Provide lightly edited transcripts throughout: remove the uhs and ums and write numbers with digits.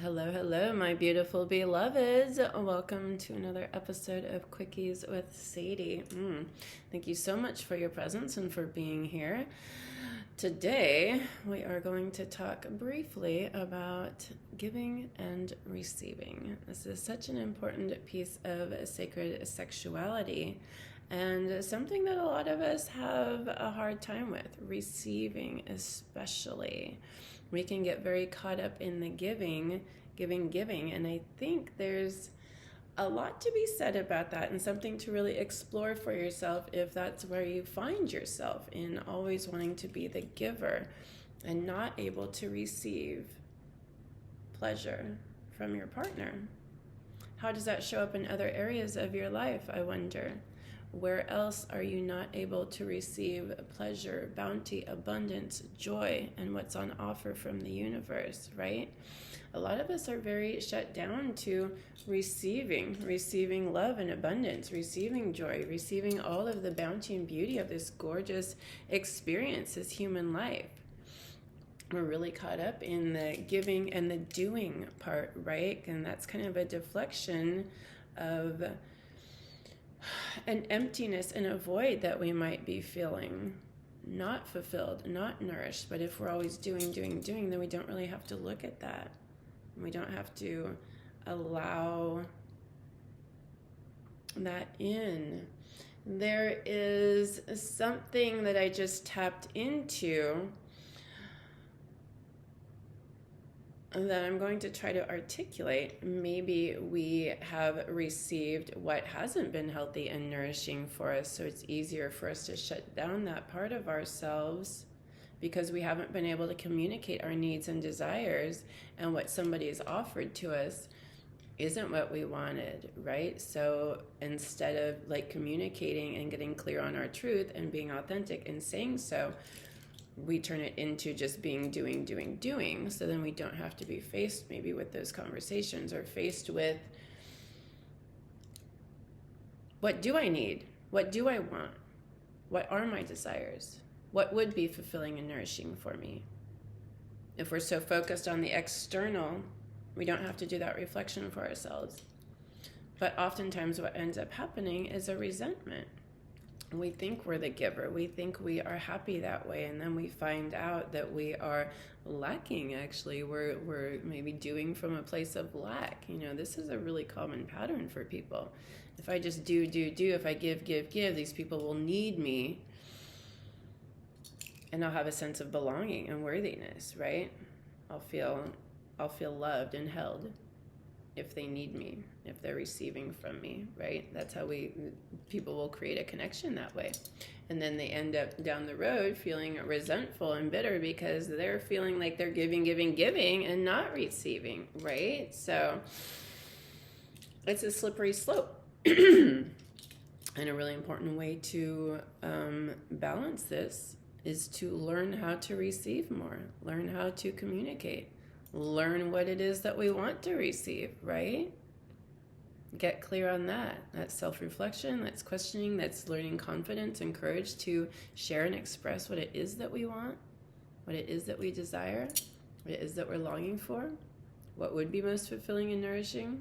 Hello, hello, my beautiful beloveds. Welcome to another episode of Quickies with Sadie. Thank you so much for your presence and for being here. Today, we are going to talk briefly about giving and receiving. This is such an important piece of sacred sexuality and something that a lot of us have a hard time with, receiving especially. We can get very caught up in the giving, and I think there's a lot to be said about that and something to really explore for yourself if that's where you find yourself in always wanting to be the giver and not able to receive pleasure from your partner. How does that show up in other areas of your life, I wonder? Where else are you not able to receive pleasure, bounty, abundance, joy, and what's on offer from the universe, right? A lot of us are very shut down to receiving love and abundance, receiving joy, receiving all of the bounty and beauty of this gorgeous experience, this human life. We're really caught up in the giving and the doing part, right? And that's kind of a deflection of an emptiness and a void that we might be feeling, not fulfilled, not nourished. But if we're always doing, then we don't really have to look at that. We don't have to allow that in. There is something that I just tapped into that I'm going to try to articulate. Maybe we have received what hasn't been healthy and nourishing for us, so it's easier for us to shut down that part of ourselves because we haven't been able to communicate our needs and desires, and what somebody has offered to us isn't what we wanted, right? So instead of communicating and getting clear on our truth and being authentic and saying so, we turn it into just being doing. So then we don't have to be faced maybe with those conversations or faced with, what do I need? What do I want? What are my desires? What would be fulfilling and nourishing for me? If we're so focused on the external, we don't have to do that reflection for ourselves. But oftentimes what ends up happening is a resentment. We think we're the giver. We think we are happy that way, and then we find out that we are lacking. Actually, we're maybe doing from a place of lack. This is a really common pattern for people. If I just do, if I give, these people will need me, and I'll have a sense of belonging and worthiness, right? I'll feel loved and held if they need me, if they're receiving from me, right? That's how people will create a connection that way. And then they end up down the road feeling resentful and bitter because they're feeling like they're giving and not receiving, right? So it's a slippery slope. And a really important way to balance this is to learn how to receive more, learn how to communicate, learn what it is that we want to receive, right? Get clear on that. That's self-reflection, that's questioning, that's learning confidence and courage to share and express what it is that we want, what it is that we desire, what it is that we're longing for, what would be most fulfilling and nourishing.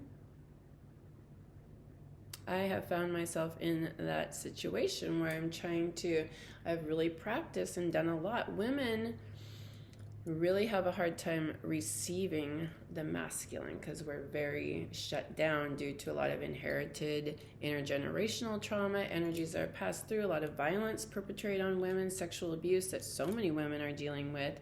I have found myself in that situation where I've really practiced and done a lot. Women really have a hard time receiving the masculine because we're very shut down due to a lot of inherited intergenerational trauma, energies that are passed through, a lot of violence perpetrated on women, sexual abuse that so many women are dealing with,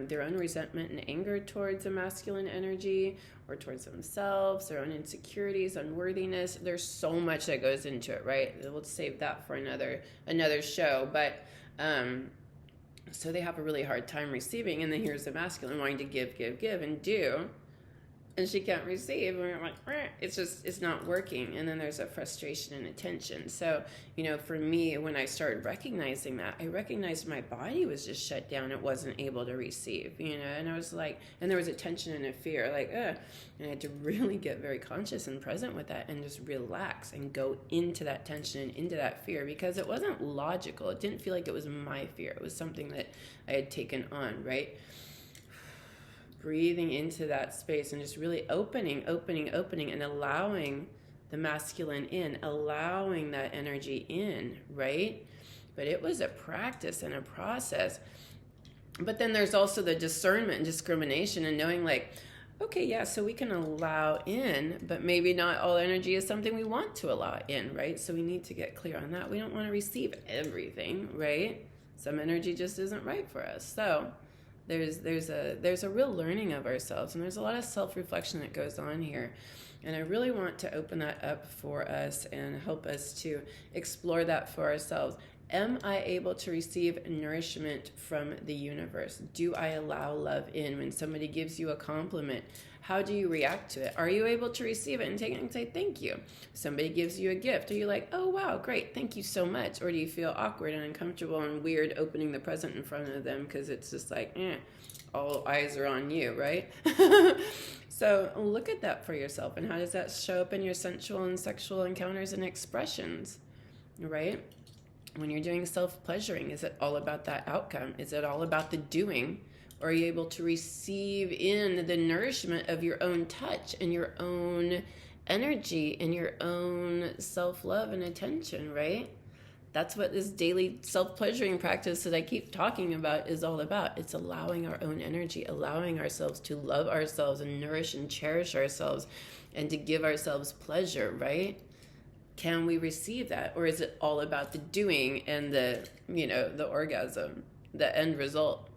their own resentment and anger towards the masculine energy or towards themselves, their own insecurities, unworthiness. There's so much that goes into it, right? We'll save that for another show, but so they have a really hard time receiving, and then here's the masculine wanting to give and do, and she can't receive, and we're like, it's not working, and then there's a frustration and a tension. So, for me, when I started recognizing that, I recognized my body was just shut down. It wasn't able to receive, and I was like, and there was a tension and a fear, and I had to really get very conscious and present with that and just relax and go into that tension and into that fear, because it wasn't logical. It didn't feel like it was my fear. It was something that I had taken on, right? breathing into that space and just really opening, and allowing the masculine in, allowing that energy in, right? But it was a practice and a process. But then there's also the discernment and discrimination and knowing like, okay, yeah, so we can allow in, but maybe not all energy is something we want to allow in, right? So we need to get clear on that. We don't want to receive everything, right? Some energy just isn't right for us. So there's a real learning of ourselves, and there's a lot of self-reflection that goes on here. And I really want to open that up for us and help us to explore that for ourselves. Am I able to receive nourishment from the universe? Do I allow love in? When somebody gives you a compliment, how do you react to it? Are you able to receive it and take it and say thank you? Somebody gives you a gift. Are you like, oh, wow, great, thank you so much? Or do you feel awkward and uncomfortable and weird opening the present in front of them because it's just like, all eyes are on you, right? So look at that for yourself. And how does that show up in your sensual and sexual encounters and expressions, right? When you're doing self-pleasuring, is it all about that outcome? Is it all about the doing? Or are you able to receive in the nourishment of your own touch and your own energy and your own self-love and attention, right? That's what this daily self-pleasuring practice that I keep talking about is all about. It's allowing our own energy, allowing ourselves to love ourselves and nourish and cherish ourselves and to give ourselves pleasure, right? Can we receive that? Or is it all about the doing and the orgasm, the end result?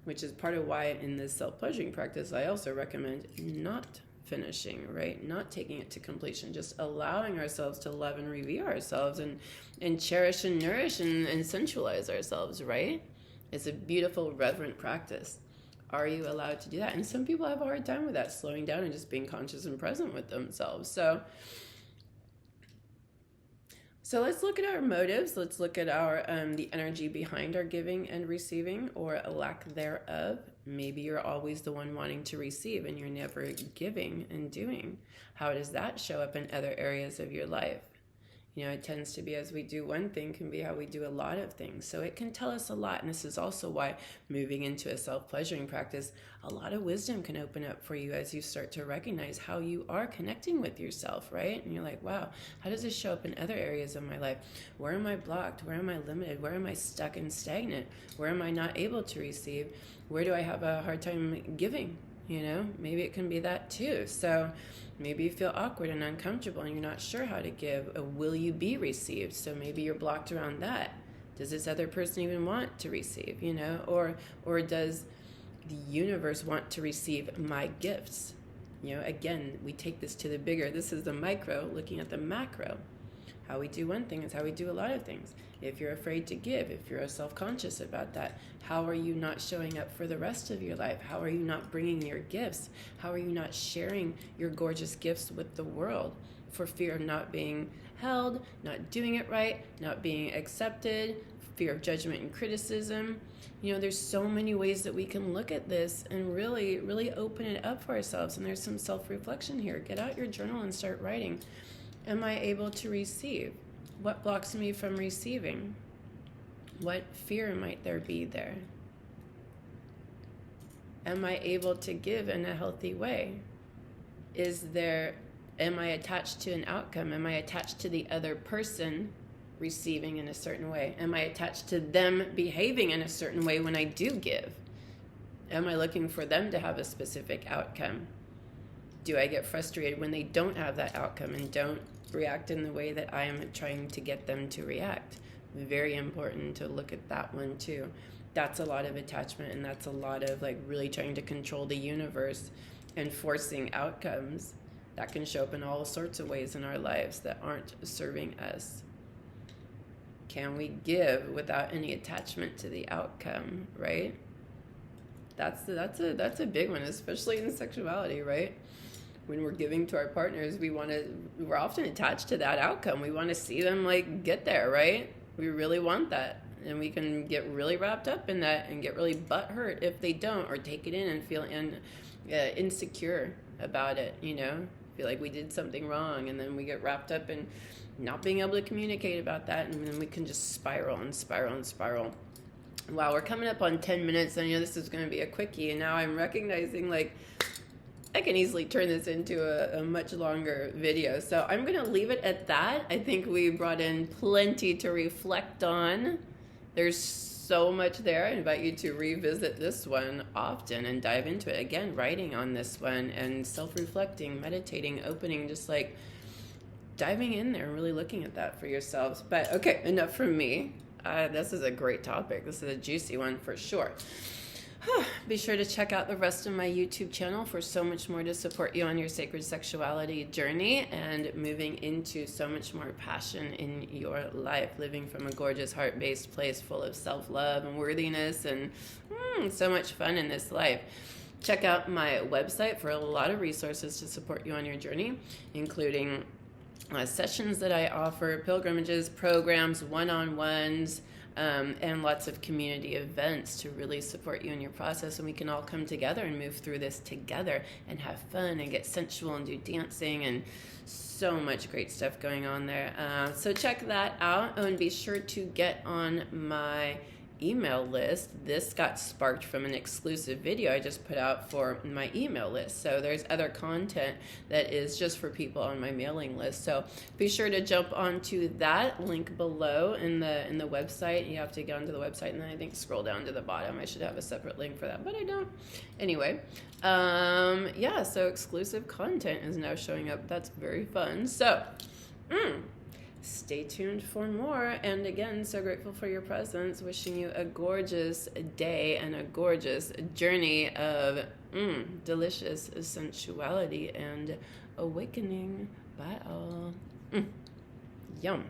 Which is part of why in this self-pleasuring practice, I also recommend not finishing, right? Not taking it to completion, just allowing ourselves to love and review ourselves and cherish and nourish and sensualize ourselves, right? It's a beautiful, reverent practice. Are you allowed to do that? And some people have a hard time with that, slowing down and just being conscious and present with themselves. So let's look at our motives. Let's look at our the energy behind our giving and receiving, or a lack thereof. Maybe you're always the one wanting to receive and you're never giving and doing. How does that show up in other areas of your life? It tends to be as we do one thing can be how we do a lot of things. So it can tell us a lot. And this is also why moving into a self-pleasuring practice, a lot of wisdom can open up for you as you start to recognize how you are connecting with yourself, right? And you're like, wow, how does this show up in other areas of my life? Where am I blocked? Where am I limited? Where am I stuck and stagnant? Where am I not able to receive? Where do I have a hard time giving? Maybe it can be that too. So maybe you feel awkward and uncomfortable and you're not sure how to give. Will you be received? So maybe you're blocked around that. Does this other person even want to receive, or does the universe want to receive my gifts? Again, we take this to the bigger. This is the micro looking at the macro. How we do one thing is how we do a lot of things. If you're afraid to give, if you're self-conscious about that, how are you not showing up for the rest of your life? How are you not bringing your gifts? How are you not sharing your gorgeous gifts with the world for fear of not being held, not doing it right, not being accepted, fear of judgment and criticism? There's so many ways that we can look at this and really, really open it up for ourselves. And there's some self-reflection here. Get out your journal and start writing. Am I able to receive? What blocks me from receiving? What fear might there be there? Am I able to give in a healthy way? Am I attached to an outcome? Am I attached to the other person receiving in a certain way? Am I attached to them behaving in a certain way when I do give? Am I looking for them to have a specific outcome? Do I get frustrated when they don't have that outcome and don't react in the way that I am trying to get them to react? Very important to look at that one too. That's a lot of attachment, and that's a lot of really trying to control the universe and forcing outcomes that can show up in all sorts of ways in our lives that aren't serving us. Can we give without any attachment to the outcome, right? That's a big one, especially in sexuality, right? When we're giving to our partners, we're often attached to that outcome. We want to see them get there, right? We really want that. And we can get really wrapped up in that and get really butthurt if they don't, or take it in and feel insecure about it, feel like we did something wrong, and then we get wrapped up in not being able to communicate about that, and then we can just spiral and spiral and spiral. Wow, we're coming up on 10 minutes. I know this is going to be a quickie, and now I'm recognizing, like, I can easily turn this into a much longer video. So I'm going to leave it at that. I think we brought in plenty to reflect on. There's so much there. I invite you to revisit this one often and dive into it. Again, writing on this one and self-reflecting, meditating, opening, just like diving in there and really looking at that for yourselves. But okay, enough from me. This is a great topic. This is a juicy one for sure. Be sure to check out the rest of my YouTube channel for so much more to support you on your sacred sexuality journey and moving into so much more passion in your life, living from a gorgeous heart-based place full of self-love and worthiness and so much fun in this life. Check out my website for a lot of resources to support you on your journey, including sessions that I offer, pilgrimages, programs, one-on-ones, and lots of community events to really support you in your process, and we can all come together and move through this together and have fun and get sensual and do dancing and so much great stuff going on there. So check that out, and be sure to get on my email list. This got sparked from an exclusive video I just put out for my email list. So there's other content that is just for people on my mailing list. So be sure to jump onto that link below in the website. You have to go onto the website and then I think scroll down to the bottom. I should have a separate link for that, but I don't. Anyway, yeah, so exclusive content is now showing up. That's very fun. So, stay tuned for more. And again, so grateful for your presence. Wishing you a gorgeous day and a gorgeous journey of delicious sensuality and awakening. Bye all. Yum.